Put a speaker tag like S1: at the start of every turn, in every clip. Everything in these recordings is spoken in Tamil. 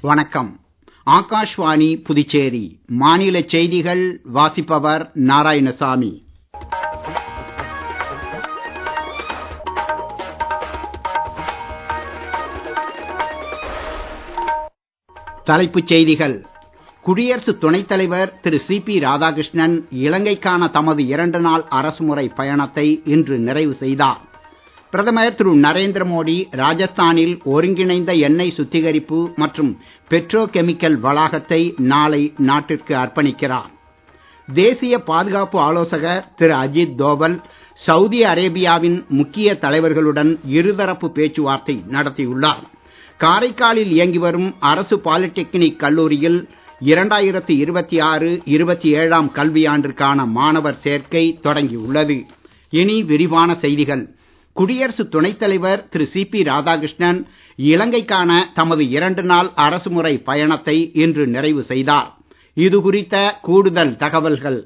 S1: வணக்கம். ஆகாஷ்வாணி புதுச்சேரி மாநில செய்திகள் வாசிப்பவர் நாராயணசாமி. தலைப்புச் செய்திகள். குடியரசு துணைத் தலைவர் திரு சி.பி. ராதாகிருஷ்ணன் இலங்கைக்கான தமது 2 நாள் அரசுமுறை பயணத்தை இன்று நிறைவு செய்தார். பிரதமர் திரு நரேந்திர மோடி ராஜஸ்தானில் ஒருங்கிணைந்த எண்ணெய் சுத்திகரிப்பு மற்றும் பெட்ரோ கெமிக்கல் வளாகத்தை நாளை நாட்டிற்கு அர்ப்பணிக்கிறார். தேசிய பாதுகாப்பு ஆலோசகர் திரு அஜித் தோவல் சவுதி அரேபியாவின் முக்கிய தலைவர்களுடன் இருதரப்பு பேச்சுவார்த்தை நடத்தியுள்ளார். காரைக்காலில் இயங்கி வரும் அரசு பாலிடெக்னிக் கல்லூரியில் 2026-27 கல்வியாண்டிற்கான மாணவர் சேர்க்கை தொடங்கியுள்ளது. இனி விரிவான செய்திகள். குடியரசு துணைத் தலைவர் திரு சி.பி. ராதாகிருஷ்ணன் இலங்கைக்கான தமது 2 நாள் அரசுமுறை பயணத்தை இன்று நிறைவு செய்தார். இது குறித்த கூடுதல் தகவல்கள்.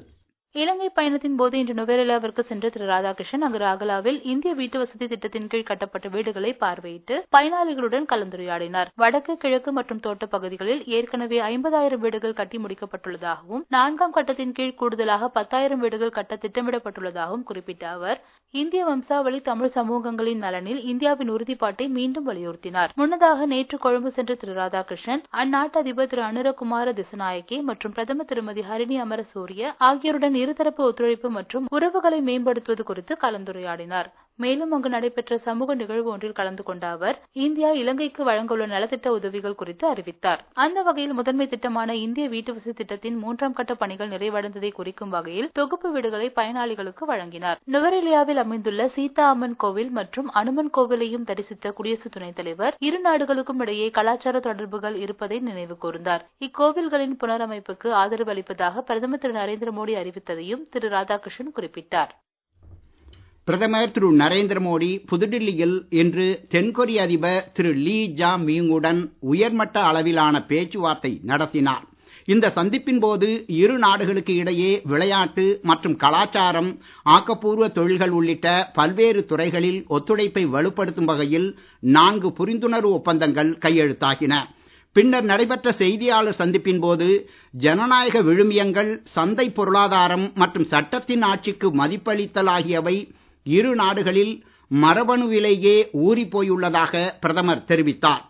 S2: இலங்கை பயணத்தின் போது இன்று நுவரெலியாவிற்கு சென்ற திரு ராதாகிருஷ்ணன் அங்கு ராகலாவில் இந்திய வீட்டு வசதி திட்டத்தின் கீழ் கட்டப்பட்ட வீடுகளை பார்வையிட்டு பயனாளிகளுடன் கலந்துரையாடினார். வடக்கு, கிழக்கு மற்றும் தோட்ட பகுதிகளில் ஏற்கனவே 50,000 வீடுகள் கட்டி முடிக்கப்பட்டுள்ளதாகவும் 4ஆம் கட்டத்தின் கீழ் கூடுதலாக 10,000 வீடுகள் கட்ட திட்டமிடப்பட்டுள்ளதாகவும் குறிப்பிட்ட அவர் இந்திய வம்சாவளி தமிழ் சமூகங்களின் நலனில் இந்தியாவின் உறுதிப்பாட்டை மீண்டும் வலியுறுத்தினார். முன்னதாக நேற்று கொழும்பு சென்ற திரு ராதாகிருஷ்ணன் அந்நாட்டு அதிபர் திரு அனுரகுமார திசநாயக்கே மற்றும் பிரதமர் திருமதி ஹரிணி அமரசூரிய ஆகியோருடன் இருதரப்பு ஒத்துழைப்பு மற்றும் உறவுகளை மேம்படுத்துவது குறித்து கலந்துரையாடினார். மேலும் அங்கு நடைபெற்ற சமூக நிகழ்வு ஒன்றில் கலந்து கொண்ட அவர் இந்தியா இலங்கைக்கு வழங்க உள்ள நலத்திட்ட உதவிகள் குறித்து அறிவித்தார். அந்த வகையில் முதன்மை திட்டமான இந்திய வீட்டு வசதி திட்டத்தின் 3ஆம் கட்ட பணிகள் நிறைவடைந்ததை குறிக்கும் வகையில் தொகுப்பு வீடுகளை பயனாளிகளுக்கு வழங்கினார். நுவரெலியாவில் அமைந்துள்ள சீதா அம்மன் கோவில் மற்றும் அனுமன் கோவிலையும் தரிசித்த குடியரசு துணைத் தலைவர் இரு நாடுகளுக்கும் இடையே கலாச்சார தொடர்புகள் இருப்பதை நினைவு கூர்ந்தார். இக்கோவில்களின் புனரமைப்புக்கு ஆதரவு அளிப்பதாக பிரதமர் திரு நரேந்திர மோடி அறிவித்ததையும் திரு ராதாகிருஷ்ணன் குறிப்பிட்டார்.
S1: பிரதமர் திரு நரேந்திர மோடி புதுடில்லியில் இன்று தென்கொரிய அதிபர் திரு லீ ஜா மியுங்குடன் உயர்மட்ட அளவிலான பேச்சுவார்த்தை நடத்தினார். இந்த சந்திப்பின் போது இரு நாடுகளுக்கு இடையே விளையாட்டு மற்றும் கலாச்சாரம், ஆக்கப்பூர்வ தொழில்கள் உள்ளிட்ட பல்வேறு துறைகளில் ஒத்துழைப்பை வலுப்படுத்தும் வகையில் 4 புரிந்துணர்வு ஒப்பந்தங்கள் கையெழுத்தாகின. பின்னர் நடைபெற்ற செய்தியாளர் சந்திப்பின் போது ஜனநாயக விழுமியங்கள், சந்தை பொருளாதாரம் மற்றும் சட்டத்தின் ஆட்சிக்கு மதிப்பளித்தல் ஆகியவை இரு நாடுகளில் மரபணுவிலேயே ஊறிப் போயுள்ளதாக பிரதமர் தெரிவித்தார்.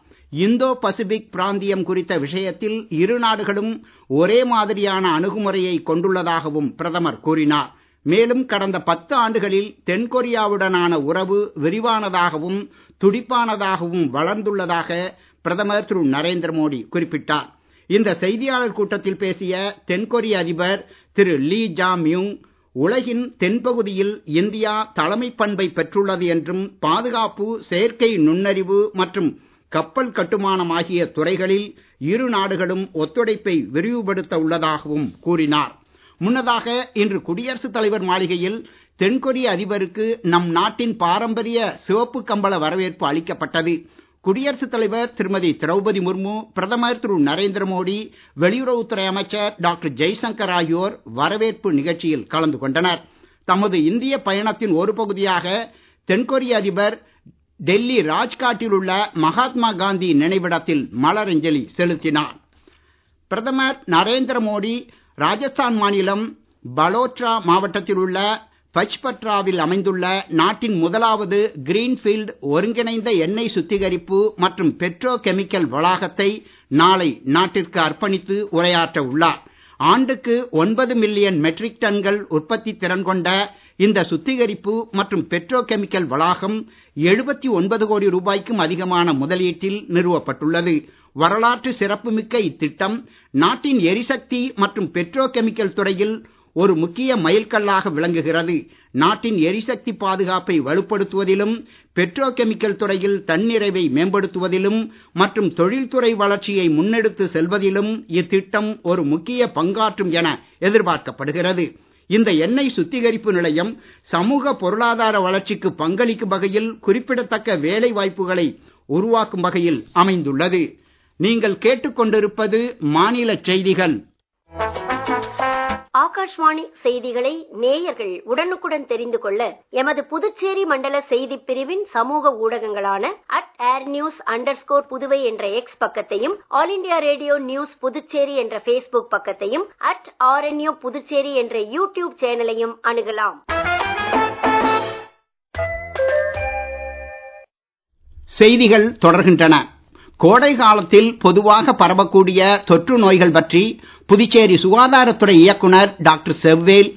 S1: இந்தோ பசிபிக் பிராந்தியம் குறித்த விஷயத்தில் இரு நாடுகளும் ஒரே மாதிரியான அணுகுமுறையை கொண்டுள்ளதாகவும் பிரதமர் கூறினார். மேலும் கடந்த 10 ஆண்டுகளில் தென்கொரியாவுடனான உறவு விரிவானதாகவும் துடிப்பானதாகவும் வளர்ந்துள்ளதாக பிரதமர் திரு நரேந்திர மோடி குறிப்பிட்டார். இந்த செய்தியாளர் கூட்டத்தில் பேசிய தென்கொரிய அதிபர் திரு லீ ஜா மியுங் உலகின் தென்பகுதியில் இந்தியா தலைமை பண்பை பெற்றுள்ளது என்றும் பாதுகாப்பு, செயற்கை நுண்ணறிவு மற்றும் கப்பல் கட்டுமானம் ஆகிய துறைகளில் இரு நாடுகளும் ஒத்துழைப்பை விரிவுபடுத்த உள்ளதாகவும் கூறினார். முன்னதாக இன்று குடியரசுத் தலைவர் மாளிகையில் தென்கொரிய அதிபருக்கு நம் நாட்டின் பாரம்பரிய சிவப்பு கம்பள வரவேற்பு அளிக்கப்பட்டது. குடியரசுத் தலைவர் திருமதி திரௌபதி முர்மு, பிரதமர் திரு நரேந்திர மோடி, வெளியுறவுத்துறை அமைச்சர் டாக்டர் ஜெய்சங்கர் ஆகியோர் வரவேற்பு நிகழ்ச்சியில் கலந்து கொண்டனர். தமது இந்திய பயணத்தின் ஒரு பகுதியாக தென்கொரிய அதிபர் டெல்லி ராஜ்காட்டில் உள்ள மகாத்மா காந்தி நினைவிடத்தில் மலரஞ்சலி செலுத்தினார். பிரதமர் நரேந்திர மோடி ராஜஸ்தான் மாநிலம் பலோட்ரா மாவட்டத்தில் உள்ள பச்பட்ராவில் அமைந்துள்ள நாட்டின் முதலாவது கிரீன்ஃபீல்ட் ஒருங்கிணைந்த எண்ணெய் சுத்திகரிப்பு மற்றும் பெட்ரோ கெமிக்கல் வளாகத்தை நாளை நாட்டிற்கு அர்ப்பணித்து உரையாற்ற உள்ளார். ஆண்டுக்கு 9 மில்லியன் மெட்ரிக் டன்கள் உற்பத்தி திறன் கொண்ட இந்த சுத்திகரிப்பு மற்றும் பெட்ரோ கெமிக்கல் வளாகம் 79 கோடி ரூபாய்க்கும் அதிகமான முதலீட்டில் நிறுவப்பட்டுள்ளது. வரலாற்று சிறப்புமிக்க இத்திட்டம் நாட்டின் எரிசக்தி மற்றும் பெட்ரோ கெமிக்கல் துறையில் ஒரு முக்கிய மைல்கல்லாக விளங்குகிறது. நாட்டின் எரிசக்தி பாதுகாப்பை வலுப்படுத்துவதிலும், பெட்ரோ கெமிக்கல் துறையில் தன்னிறைவை மேம்படுத்துவதிலும் மற்றும் தொழில்துறை வளர்ச்சியை முன்னெடுத்து செல்வதிலும் இத்திட்டம் ஒரு முக்கிய பங்காற்றும் என எதிர்பார்க்கப்படுகிறது. இந்த எண்ணெய் சுத்திகரிப்பு நிலையம் சமூக பொருளாதார வளர்ச்சிக்கு பங்களிக்கும் வகையில் குறிப்பிடத்தக்க வேலை வாய்ப்புகளை உருவாக்கும் வகையில் அமைந்துள்ளது. நீங்கள் கேட்டுக்கொண்டிருப்பது மாநில செய்திகள்.
S3: ஆகாஷ்வாணி செய்திகளை நேயர்கள் உடனுக்குடன் தெரிந்து கொள்ள எமது புதுச்சேரி மண்டல செய்திப் பிரிவின் சமூக ஊடகங்களான @airnews_புதுவை என்ற எக்ஸ் பக்கத்தையும், all India radio news Puducherry என்ற ஃபேஸ்புக் பக்கத்தையும், @RNU புதுச்சேரி என்ற யூடியூப் சேனலையும் அணுகலாம்.
S1: செய்திகள் தொடர்கின்றன. கோடை காலத்தில் பொதுவாக பரவக்கூடிய தொற்று நோய்கள் பற்றி புதுச்சேரி சுகாதாரத்துறை இயக்குனர் டாக்டர் செவ்வேல்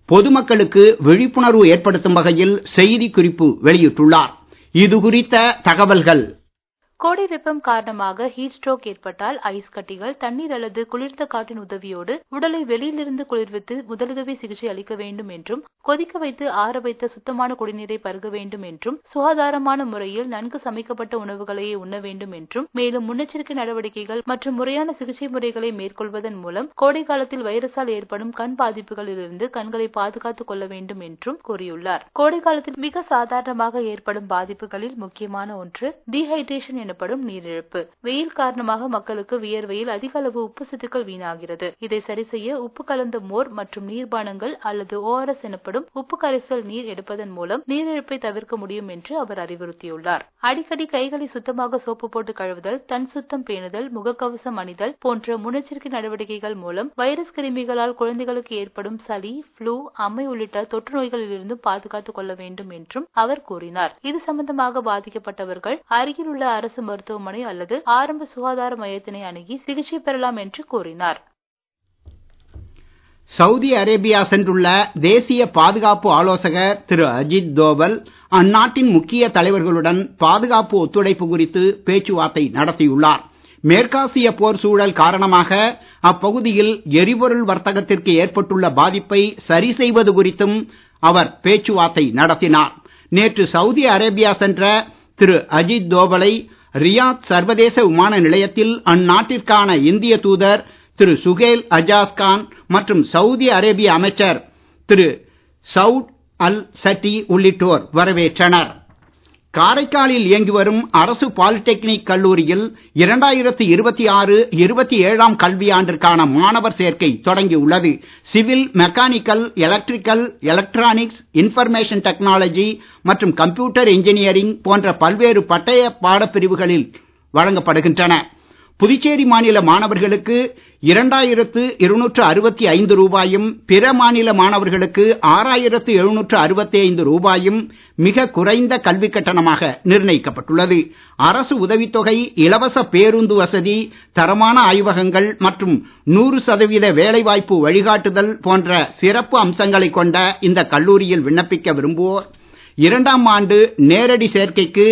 S1: பொதுமக்களுக்கு விழிப்புணர்வு ஏற்படுத்தும் வகையில் செய்தி குறிப்பு வெளியிட்டுள்ளார். இது குறித்த தகவல்கள்.
S2: கோடை வெப்பம் காரணமாக ஹீட் ஸ்ட்ரோக் ஏற்பட்டால் ஐஸ் கட்டிகள், தண்ணீர் அல்லது குளிர்ந்த காற்றின் உதவியோடு உடலை வெளியிலிருந்து குளிர்வித்து முதலுதவி சிகிச்சை அளிக்க வேண்டும் என்றும், கொதிக்க வைத்து ஆற வைத்த சுத்தமான குடிநீரை பருக வேண்டும் என்றும், சுகாதாரமான முறையில் நன்கு சமைக்கப்பட்ட உணவுகளையே உண்ண வேண்டும் என்றும், மேலும் முன்னெச்சரிக்கை நடவடிக்கைகள் மற்றும் முறையான சிகிச்சை முறைகளை மேற்கொள்வதன் மூலம் கோடை காலத்தில் வைரஸால் ஏற்படும் கண் பாதிப்புகளிலிருந்து கண்களை பாதுகாத்துக் கொள்ள வேண்டும் என்றும் கூறியுள்ளார். கோடை காலத்தில் மிக சாதாரணமாக ஏற்படும் பாதிப்புகளில் முக்கியமான ஒன்று டீஹைட்ரேஷன் எனப்படும் நீரிழப்பு. வெயில் காரணமாக மக்களுக்கு வியர்வையில் அதிக அளவு உப்பு சத்துக்கள் வீணாகிறது. இதை சரி செய்ய உப்பு கலந்த மோர் மற்றும் நீர்பானங்கள் அல்லது ORS எனப்படும் உப்பு கரைசல் நீர் எடுப்பதன் மூலம் நீரிழப்பை தவிர்க்க முடியும் என்று அவர் அறிவுறுத்தியுள்ளார். அடிக்கடி கைகளை சுத்தமாக சோப்பு போட்டு கழுவுதல், தன் சுத்தம் பேணுதல், முகக்கவசம் அணிதல் போன்ற முன்னெச்சரிக்கை நடவடிக்கைகள் மூலம் வைரஸ் கிருமிகளால் குழந்தைகளுக்கு ஏற்படும் சளி, ஃப்ளூ, அம்மை உள்ளிட்ட தொற்று நோய்களிலிருந்து பாதுகாத்துக் கொள்ள வேண்டும் என்றும் அவர் கூறினார். இது சம்பந்தமாக பாதிக்கப்பட்டவர்கள் அருகில் உள்ள அரசு மருத்துவமனை அல்லது ஆரம்ப சுகாதார மையத்தினை அணுகி சிகிச்சை பெறலாம் என்று கூறினார்.
S1: சவுதி அரேபியா சென்றுள்ள தேசிய பாதுகாப்பு ஆலோசகர் திரு அஜித் தோவல் அந்நாட்டின் முக்கிய தலைவர்களுடன் பாதுகாப்பு ஒத்துழைப்பு குறித்து பேச்சுவார்த்தை நடத்தியுள்ளார். மேற்காசிய போர் சூழல் காரணமாக அப்பகுதியில் எரிபொருள் வர்த்தகத்திற்கு ஏற்பட்டுள்ள பாதிப்பை சரி செய்வது குறித்தும் அவர் பேச்சுவார்த்தை நடத்தினார். நேற்று சவுதி அரேபியா சென்ற திரு அஜித் தோவலை ரியாத் சர்வதேச விமான நிலையத்தில் அந்நாட்டிற்கான இந்திய தூதர் திரு சுஹேல் அஜாஸ் கான் மற்றும் சவுதி அரேபிய அமைச்சர் திரு சவுட் அல் சட்டி உள்ளிட்டோர் வரவேற்றனர். காரைக்காலில் இயங்கி வரும் அரசு பாலிடெக்னிக் கல்லூரியில் 2026-27 கல்வியாண்டிற்கான மாணவர் சேர்க்கை தொடங்கியுள்ளது. Civil, mechanical, electrical, electronics, information technology மற்றும் கம்ப்யூட்டர் இன்ஜினியரிங் போன்ற பல்வேறு பட்டய பாடப்பிரிவுகளில் வழங்கப்படுகின்றன. புதுச்சேரி மாநில மாணவர்களுக்கு 2265 ரூபாயும், பிற மாநில மாணவர்களுக்கு 6765 ரூபாயும் மிக குறைந்த கல்வி கட்டணமாக நிர்ணயிக்கப்பட்டுள்ளது. அரசு உதவித்தொகை, இலவச பேருந்து வசதி, தரமான ஆய்வகங்கள் மற்றும் 100% வேலைவாய்ப்பு வழிகாட்டுதல் போன்ற சிறப்பு அம்சங்களை கொண்ட இந்த கல்லூரியில் விண்ணப்பிக்க விரும்புவோர் 2ஆம் ஆண்டு நேரடி சேர்க்கைக்கு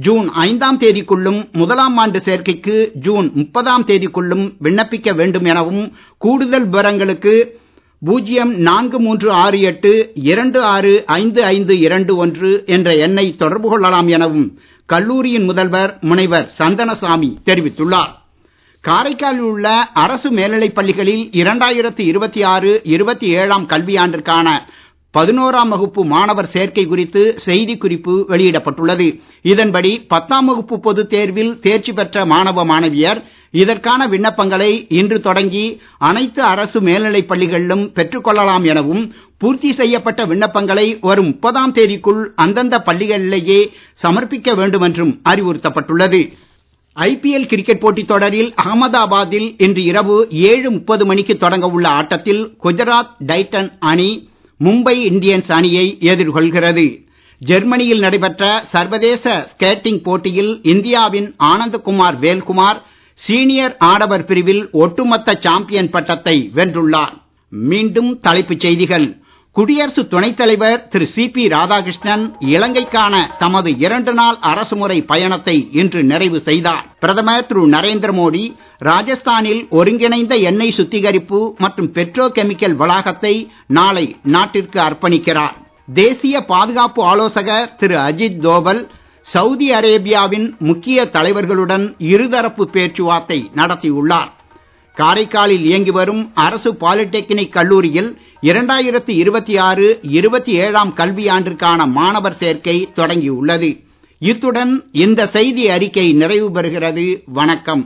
S1: ஜூன் 5ஆம் தேதிக்குள்ளும், 1ஆம் ஆண்டு சேர்க்கைக்கு ஜூன் 30ஆம் தேதிக்குள்ளும் விண்ணப்பிக்க வேண்டும் எனவும், கூடுதல் விவரங்களுக்கு 043682655521 என்ற எண்ணை தொடர்பு கொள்ளலாம் எனவும் கல்லூரியின் முதல்வர் முனைவர் சந்தனசாமி தெரிவித்துள்ளார். காரைக்காலில் உள்ள அரசு மேல்நிலைப் பள்ளிகளில் 2026-27 கல்வியாண்டிற்கான 11ஆம் வகுப்பு மாணவர் சேர்க்கை குறித்து செய்திக்குறிப்பு வெளியிடப்பட்டுள்ளது. இதன்படி 10ஆம் வகுப்பு பொதுத் தேர்வில் தேர்ச்சி பெற்ற மாணவ மாணவியர் இதற்கான விண்ணப்பங்களை இன்று தொடங்கி அனைத்து அரசு மேல்நிலைப் பள்ளிகளிலும் பெற்றுக் கொள்ளலாம் எனவும், பூர்த்தி செய்யப்பட்ட விண்ணப்பங்களை வரும் 30ஆம் தேதிக்குள் அந்தந்த பள்ளிகளிலேயே சமர்ப்பிக்க வேண்டும் என்றும் அறிவுறுத்தப்பட்டுள்ளது. ஐபிஎல் கிரிக்கெட் போட்டித் தொடரில் அகமதாபாத்தில் இன்று இரவு 7:30 மணிக்கு தொடங்க உள்ள ஆட்டத்தில் குஜராத் டைட்டன் அணி மும்பை இந்தியன்ஸ் அணியை எதிர்கொள்கிறது. ஜெர்மனியில் நடைபெற்ற சர்வதேச ஸ்கேட்டிங் போட்டியில் இந்தியாவின் ஆனந்தகுமார் வேல்குமார் சீனியர் ஆடவர் பிரிவில் ஒட்டுமொத்த சாம்பியன் பட்டத்தை வென்றுள்ளார். மீண்டும் தலைப்புச் செய்திகள். குடியரசு துணைத் தலைவர் திரு சிபி ராதாகிருஷ்ணன் இலங்கைக்கான தமது 2 நாள் அரசுமுறை பயணத்தை இன்று நிறைவு செய்தார். பிரதமர் திரு நரேந்திர மோடி ராஜஸ்தானில் ஒருங்கிணைந்த எண்ணெய் சுத்திகரிப்பு மற்றும் பெட்ரோ கெமிக்கல் வளாகத்தை நாளை நாட்டிற்கு அர்ப்பணிக்கிறார். தேசிய பாதுகாப்பு ஆலோசகர் திரு அஜித் தோவல் சவுதி அரேபியாவின் முக்கிய தலைவர்களுடன் இருதரப்பு பேச்சுவார்த்தை நடத்தியுள்ளார். காரைக்காலில் இயங்கி வரும் அரசு பாலிடெக்னிக் கல்லூரியில் 2026-27 கல்வியாண்டிற்கான மாணவர் சேர்க்கை தொடங்கியுள்ளது. இத்துடன் இந்த செய்தி அறிக்கை நிறைவு பெறுகிறது. வணக்கம்.